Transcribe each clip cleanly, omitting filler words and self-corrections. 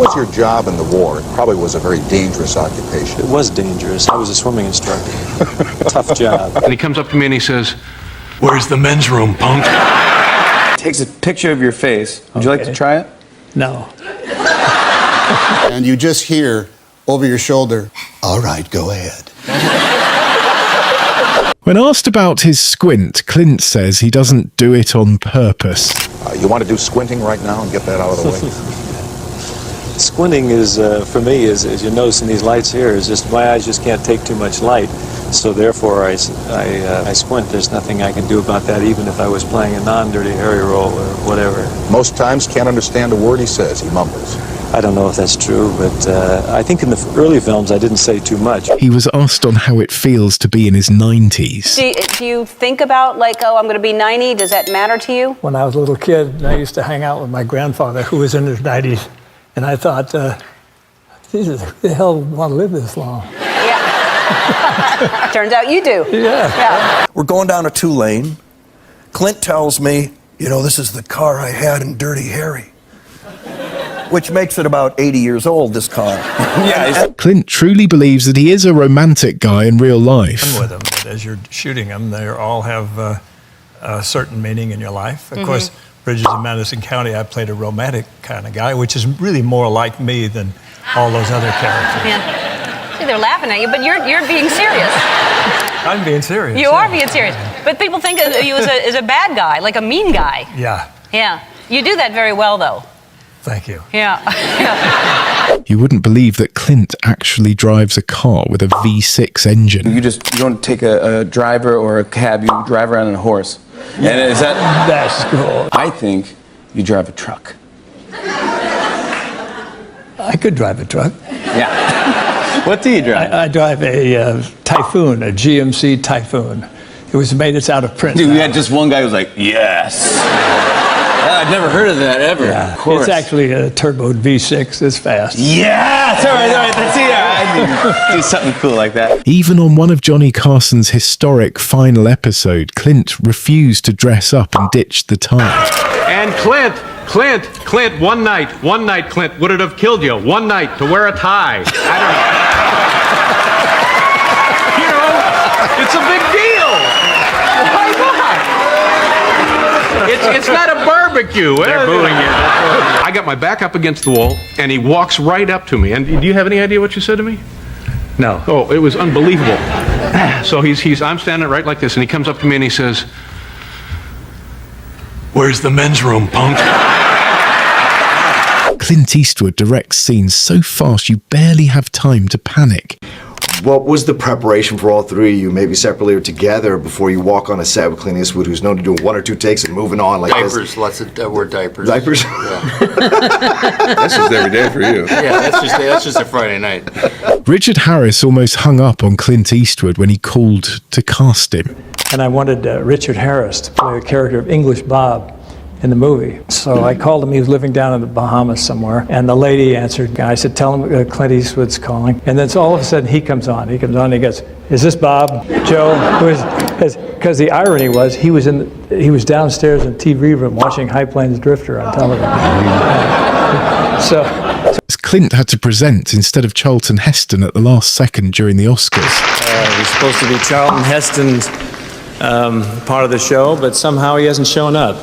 What was your job in the war? It probably was a very dangerous occupation. It was dangerous. I was a swimming instructor. Tough job. And he comes up to me and he says, "Where's the men's room, punk?" Takes a picture of your face. Would you like to try it? No. And you just hear over your shoulder, "All right, go ahead." When asked about his squint, Clint says he doesn't do it on purpose. You want to do squinting right now and get that out of the way? Squinting is, for me, as you're noticing these lights here, is just my eyes just can't take too much light. So therefore, I squint. There's nothing I can do about that, even if I was playing a non-Dirty Harry role or whatever. Most times can't understand a word he says. He mumbles. I don't know if that's true, but I think in the early films I didn't say too much. He was asked on how it feels to be in his 90s. Do you think about, like, oh, I'm going to be 90? Does that matter to you? When I was a little kid, I used to hang out with my grandfather, who was in his 90s, and I thought, Jesus, who the hell would want to live this long? Yeah. Turns out you do. Yeah. We're going down a 2-lane. Clint tells me, you know, this is the car I had in Dirty Harry. Which makes it about 80 years old, this car. Yeah. Clint truly believes that he is a romantic guy in real life. With them, but as you're shooting them, they all have a certain meaning in your life. Of course, Bridges in Madison County, I played a romantic kind of guy, which is really more like me than all those other characters. Yeah. See, they're laughing at you, but you're being serious. I'm being serious. You are being serious. But people think of you as a bad guy, like a mean guy. Yeah. Yeah. You do that very well, though. Thank you. Yeah. You wouldn't believe that Clint actually drives a car with a V6 engine. You don't take a driver or a cab, you drive around on a horse. Yeah. And is that... That's cool. I think you drive a truck. I could drive a truck. Yeah. What do you drive? I drive a Typhoon, a GMC Typhoon. It was made, it's out of print. Dude, we had just one guy who was like, yes. I'd never heard of that ever. Yeah. Of course. It's actually a turbo V6. It's fast. Yes! All right. Let's see. I do something cool like that. Even on one of Johnny Carson's historic final episode, Clint refused to dress up and ditched the tie. And Clint, one night, Clint, would it have killed you? One night to wear a tie. I don't know. You know, it's a big deal. Why not? It's not a barbecue. They're booing you. I got my back up against the wall, and he walks right up to me. And do you have any idea what you said to me? No. Oh, it was unbelievable. So I'm standing right like this, and he comes up to me and he says, "Where's the men's room, punk?" Clint Eastwood directs scenes so fast you barely have time to panic. What was the preparation for all three of you, maybe separately or together, before you walk on a set with Clint Eastwood, who's known to do 1 or 2 takes and moving on like diapers, this? lots of word diapers. Diapers? Yeah. That's just every day for you. Yeah, that's just a Friday night. Richard Harris almost hung up on Clint Eastwood when he called to cast him. And I wanted Richard Harris to play the character of English Bob in the movie. So I called him. He was living down in the Bahamas somewhere. And the lady answered. I said, tell him Clint Eastwood's calling. And then so all of a sudden he comes on. He goes, is this Bob? Joe? Because the irony was he was downstairs in the TV room watching High Plains Drifter on television. So Clint had to present instead of Charlton Heston at the last second during the Oscars. It was supposed to be Charlton Heston's part of the show, but somehow he hasn't shown up.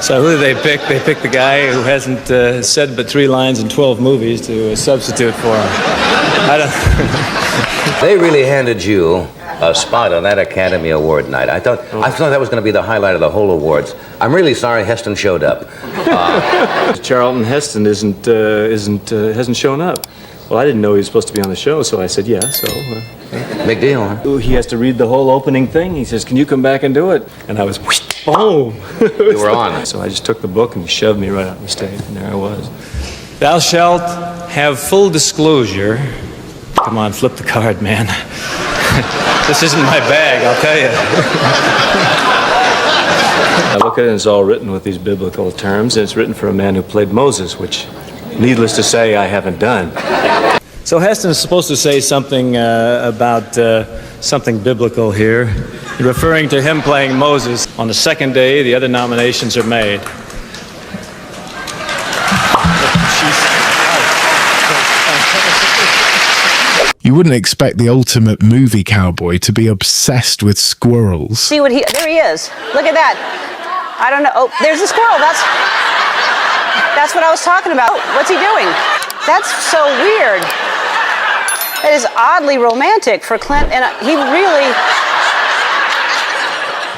So who did they pick? They picked the guy who hasn't said but 3 lines in 12 movies to substitute for him. They really handed you a spot on that Academy Award night. I thought that was going to be the highlight of the whole awards. I'm really sorry Heston showed up. Charlton Heston hasn't shown up. Well, I didn't know he was supposed to be on the show, so I said, yeah, so... Big deal, huh? He has to read the whole opening thing. He says, can you come back and do it? And I was, boom. You were on. So I just took the book and he shoved me right out on the stage, and there I was. Thou shalt have full disclosure. Come on, flip the card, man. This isn't my bag, I'll tell you. I look at it and it's all written with these biblical terms, and it's written for a man who played Moses, which, needless to say, I haven't done. So Heston is supposed to say something about something biblical here, referring to him playing Moses. On the second day, the other nominations are made. wouldn't expect the ultimate movie cowboy to be obsessed with squirrels. See what there he is. Look at that. I don't know. Oh, there's a squirrel. That's what I was talking about. What's he doing? That's so weird. That is oddly romantic for Clint, and he really...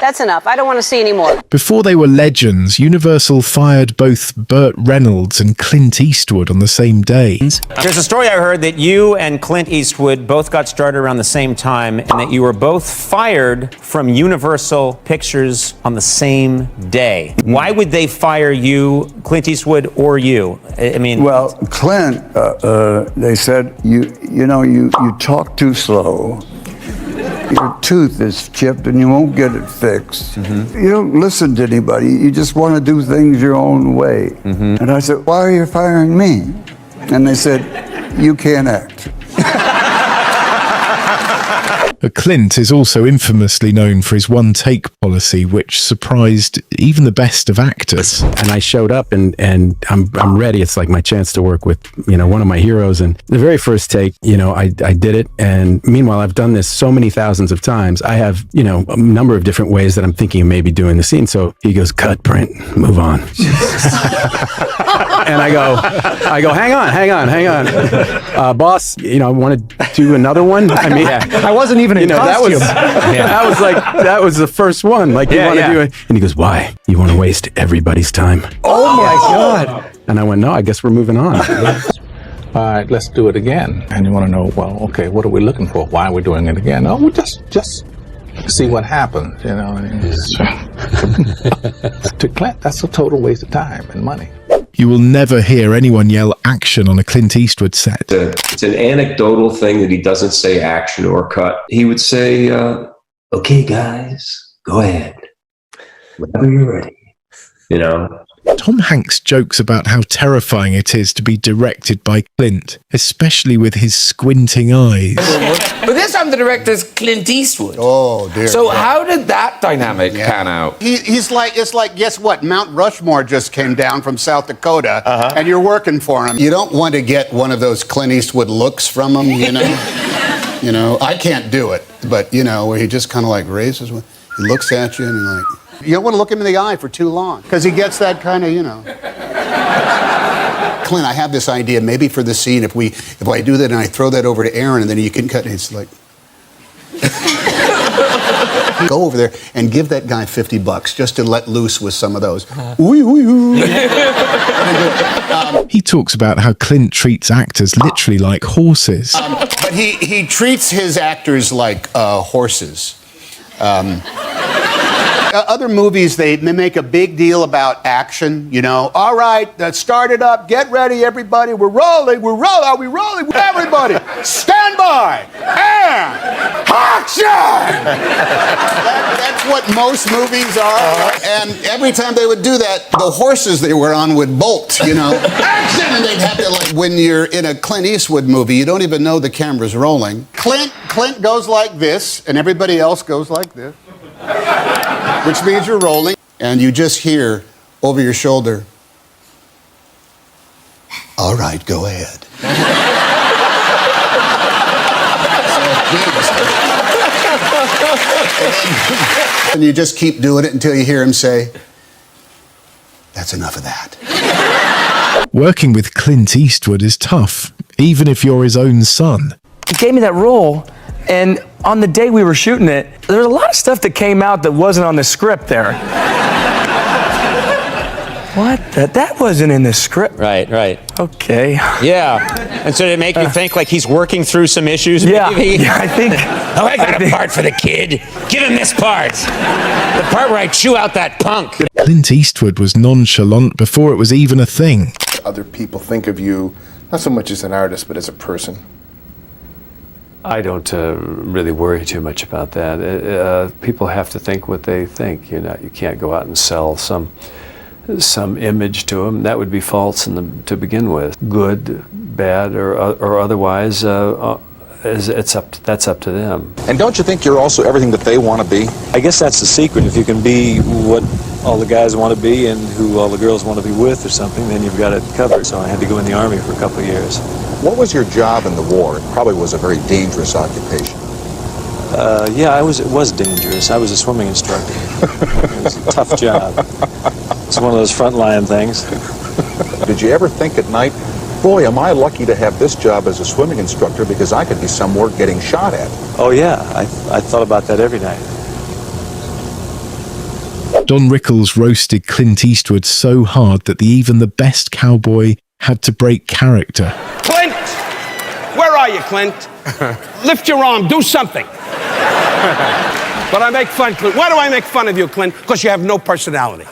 That's enough. I don't want to see any more. Before they were legends, Universal fired both Burt Reynolds and Clint Eastwood on the same day. There's a story I heard that you and Clint Eastwood both got started around the same time and that you were both fired from Universal Pictures on the same day. Why would they fire you, Clint Eastwood, or you? I mean... Well, Clint, they said, you talk too slow. Your tooth is chipped and you won't get it fixed. You don't listen to anybody. You just want to do things your own way. And I said, why are you firing me? And they said, you can't act. Clint is also infamously known for his one-take policy, which surprised even the best of actors. And I showed up and I'm ready. It's like my chance to work with, one of my heroes. And the very first take, I did it. And meanwhile, I've done this so many thousands of times. I have, a number of different ways that I'm thinking of maybe doing the scene. So he goes, cut, print, move on. And I go, hang on. Boss, want to do another one? I mean, I wasn't even in costume. That was the first one. Like, you want to do it? And he goes, why? You want to waste everybody's time? Oh my God. And I went, no, I guess we're moving on. All right, let's do it again. And you want to know, well, okay, what are we looking for? Why are we doing it again? Oh, we'll just see what happens, To Clint, that's a total waste of time and money. You will never hear anyone yell action on a Clint Eastwood set. It's an anecdotal thing that he doesn't say action or cut. He would say, okay, guys, go ahead. Whenever you're ready. Tom Hanks jokes about how terrifying it is to be directed by Clint, especially with his squinting eyes. But this time the director's Clint Eastwood. Oh, dear. So how did that dynamic pan out? It's like, guess what? Mount Rushmore just came down from South Dakota, and you're working for him. You don't want to get one of those Clint Eastwood looks from him, I can't do it, but, where he just kind of like raises, he looks at you and you're like... You don't want to look him in the eye for too long, because he gets that kind of, Clint, I have this idea, maybe for the scene, if I do that and I throw that over to Aaron, and then you can cut, and it's like... Go over there and give that guy $50 just to let loose with some of those. He talks about how Clint treats actors literally like horses. But he treats his actors like horses. Other movies, they make a big deal about action, All right, start it up. Get ready, everybody. We're rolling. Are we rolling? Everybody, stand by. And action! That's what most movies are. And every time they would do that, the horses they were on would bolt, Action! And they'd have to, when you're in a Clint Eastwood movie, you don't even know the camera's rolling. Clint goes like this, and everybody else goes like this. Which means you're rolling, and you just hear over your shoulder, all right, go ahead. And you just keep doing it until you hear him say, that's enough of that. Working with Clint Eastwood is tough, even if you're his own son. He gave me that role, and on the day we were shooting it, there was a lot of stuff that came out that wasn't on the script there. What? That wasn't in the script. Right. Okay. Yeah. And so did it make you think like he's working through some issues? Yeah, maybe? I think. Oh, I got a part for the kid. Give him this part. The part where I chew out that punk. Clint Eastwood was nonchalant before it was even a thing. Other people think of you, not so much as an artist, but as a person. I don't really worry too much about that. People have to think what they think. You can't go out and sell some image to them. That would be false to begin with. Good, bad, or otherwise, that's up to them. And don't you think you're also everything that they want to be? I guess that's the secret. If you can be what all the guys want to be and who all the girls want to be with or something, then you've got it covered. So I had to go in the Army for a couple of years. What was your job in the war? It probably was a very dangerous occupation. Yeah, it was dangerous. I was a swimming instructor. It was a tough job. It's one of those frontline things. Did you ever think at night, boy, am I lucky to have this job as a swimming instructor because I could be somewhere getting shot at? Oh, yeah. I thought about that every night. Don Rickles roasted Clint Eastwood so hard that even the best cowboy had to break character. Clint! Where are you, Clint? Lift your arm, do something. But I make fun, Clint. Why do I make fun of you, Clint? Because you have no personality.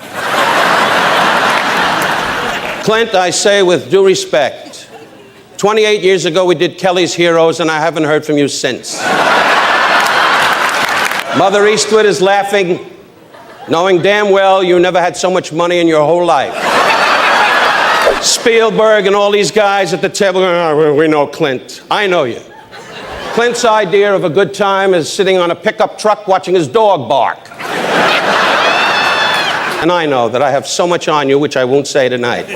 Clint, I say with due respect, 28 years ago we did Kelly's Heroes, and I haven't heard from you since. Mother Eastwood is laughing, knowing damn well you never had so much money in your whole life. Spielberg and all these guys at the table going, oh, we know Clint. I know you. Clint's idea of a good time is sitting on a pickup truck watching his dog bark. And I know that I have so much on you, which I won't say tonight.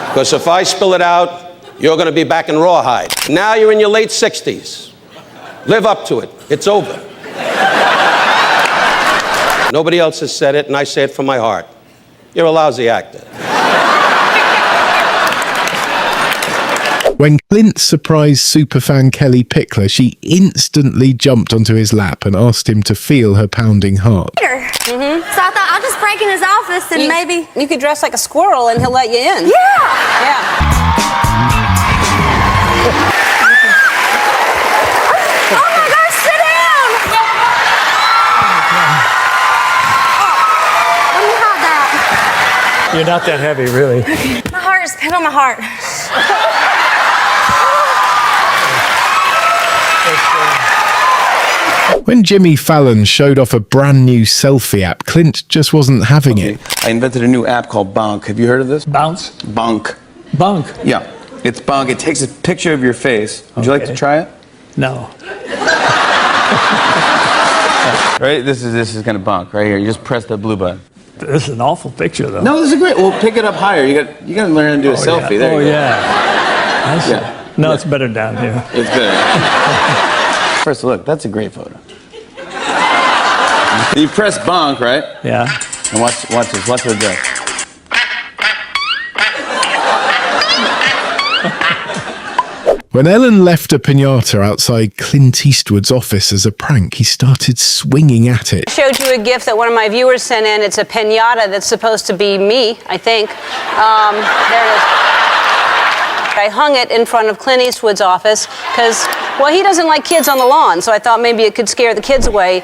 Because if I spill it out, you're going to be back in rawhide. Now you're in your late 60s. Live up to it. It's over. Nobody else has said it, and I say it from my heart. You're a lousy actor. When Clint surprised superfan Kelly Pickler, she instantly jumped onto his lap and asked him to feel her pounding heart. Mm-hmm. So I thought I'll just break in his office and maybe you could dress like a squirrel and he'll let you in. Yeah. Yeah. Oh my gosh, sit down. Let me hide that. You're not that heavy, really. My heart is pinned on my heart. When Jimmy Fallon showed off a brand new selfie app, Clint just wasn't having it. I invented a new app called Bonk. Have you heard of this? Bounce? Bonk. Bonk? Yeah. It's Bonk. It takes a picture of your face. Would you like to try it? No. Right? This is kind of Bonk right here. You just press the blue button. This is an awful picture, though. No, this is great. Well, pick it up higher. You got to learn how to do a selfie. Yeah. There you go. Yeah. I see. Yeah. No, it's better down here. It's better. First look, that's a great photo. You press Bonk, right? Yeah. And watch this. Watch what it does. When Ellen left a piñata outside Clint Eastwood's office as a prank, he started swinging at it. I showed you a gift that one of my viewers sent in. It's a piñata that's supposed to be me, I think. There it is. I hung it in front of Clint Eastwood's office because, well, he doesn't like kids on the lawn, so I thought maybe it could scare the kids away.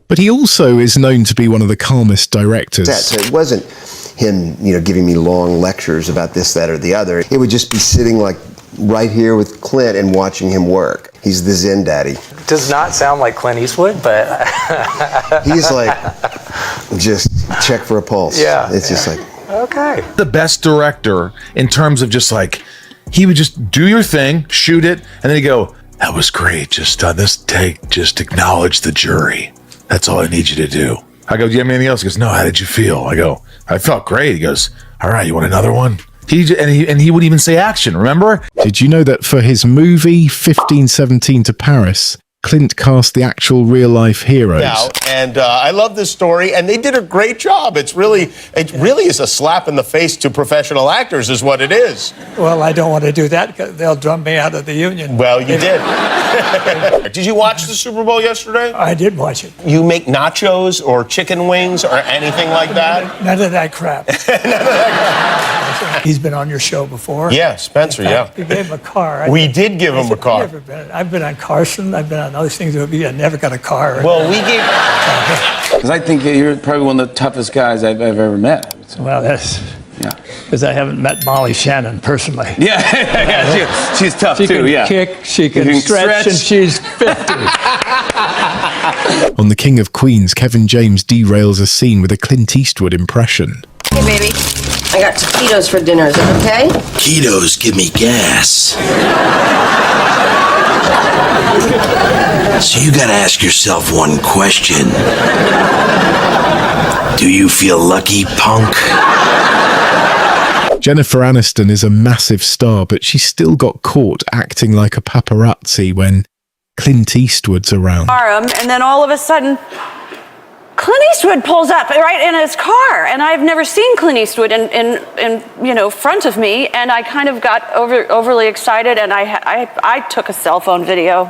But he also is known to be one of the calmest directors. So it wasn't him, giving me long lectures about this, that, or the other. It would just be sitting like right here with Clint and watching him work. He's the Zen daddy. Does not sound like Clint Eastwood, but He's like, just check for a pulse. Yeah. It's just like, okay. The best director in terms of just like, he would just do your thing, shoot it, and then he'd go, that was great. Just on this take, just acknowledge the jury. That's all I need you to do. I go, do you have anything else? He goes, no, how did you feel? I go, I felt great. He goes, all right, you want another one? He wouldn't even say action, remember? Did you know that for his movie 1517 to Paris, Clint cast the actual real-life heroes? Now, and I love this story, and they did a great job. It really is a slap in the face to professional actors, is what it is. Well, I don't want to do that because they'll drum me out of the union. Well, you did. Did you watch the Super Bowl yesterday? I did watch it. You make nachos or chicken wings or anything like that? None of that crap. He's been on your show before. Yeah, Spencer, yeah. You gave him a car. We did give him a car. I've been on Carson. I've been on other things. I never got a car. Well, we gave... Because I think you're probably one of the toughest guys I've ever met. Well, that's... Yeah. Because I haven't met Molly Shannon personally. Yeah, she's tough she too, can kick, she can stretch, and she's 50. On The King of Queens, Kevin James derails a scene with a Clint Eastwood impression. Hey, baby. I got taquitos for dinner. Is that okay? Ketos give me gas. So you gotta ask yourself one question. Do you feel lucky, punk? Jennifer Aniston is a massive star, but she still got caught acting like a paparazzi when Clint Eastwood's around. And then all of a sudden, Clint Eastwood pulls up right in his car, and I've never seen Clint Eastwood in front of me, and I kind of got overly excited, and I took a cell phone video.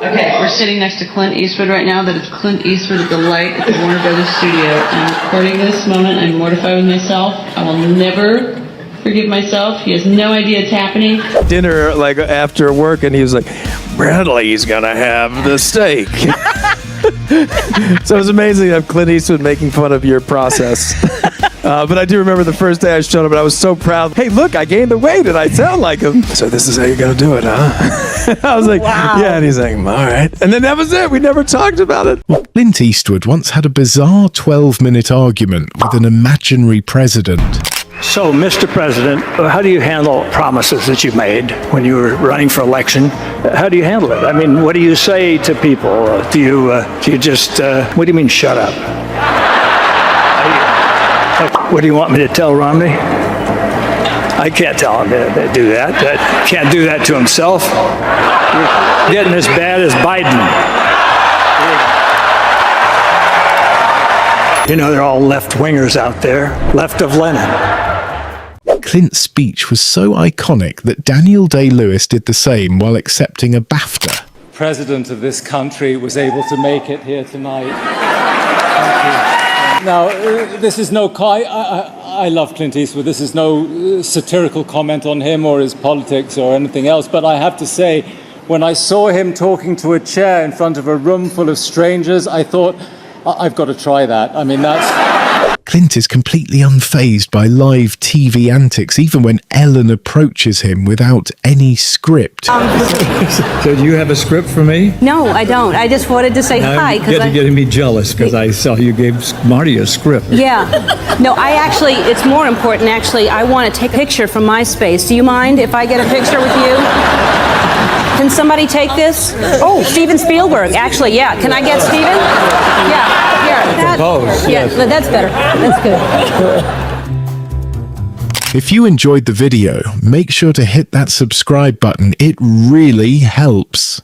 Okay, we're sitting next to Clint Eastwood right now. That is Clint Eastwood at the light at the Warner Brothers studio. I'm recording this moment. I'm mortified with myself. I will never forgive myself. He has no idea it's happening. Dinner, like after work, and he was like, Bradley's gonna have the steak. So it was amazing to have Clint Eastwood making fun of your process. But I do remember the first day I showed up, and I was so proud. Hey, look, I gained the weight, and I sound like him. So this is how you're gonna do it, huh? I was like, wow. Yeah, and he's like, all right. And then that was it. We never talked about it. Well, Clint Eastwood once had a bizarre 12-minute argument with an imaginary president. So, Mr. President, how do you handle promises that you made when you were running for election? How do you handle it? I mean, what do you say to people? Do you just, what do you mean, shut up? What do you want me to tell Romney? I can't tell him to do that. Can't do that to himself. You're getting as bad as Biden. You know, they're all left-wingers out there, left of Lenin. Clint's speech was so iconic that Daniel Day-Lewis did the same while accepting a BAFTA. President of this country was able to make it here tonight. Thank you. Now, this is no... I love Clint Eastwood. This is no satirical comment on him or his politics or anything else, but I have to say, when I saw him talking to a chair in front of a room full of strangers, I thought, I've got to try that. I mean, that's... Clint is completely unfazed by live TV antics, even when Ellen approaches him without any script. So do you have a script for me? No, I don't. I just wanted to say hi. You're getting me jealous because I saw you gave Marty a script. Yeah. No, it's more important, actually. I want to take a picture from MySpace. Do you mind if I get a picture with you? Can somebody take this? Oh, Steven Spielberg. Actually, yeah. Can I get Steven? Yeah. Yeah, that's better. That's good. If you enjoyed the video, make sure to hit that subscribe button. It really helps.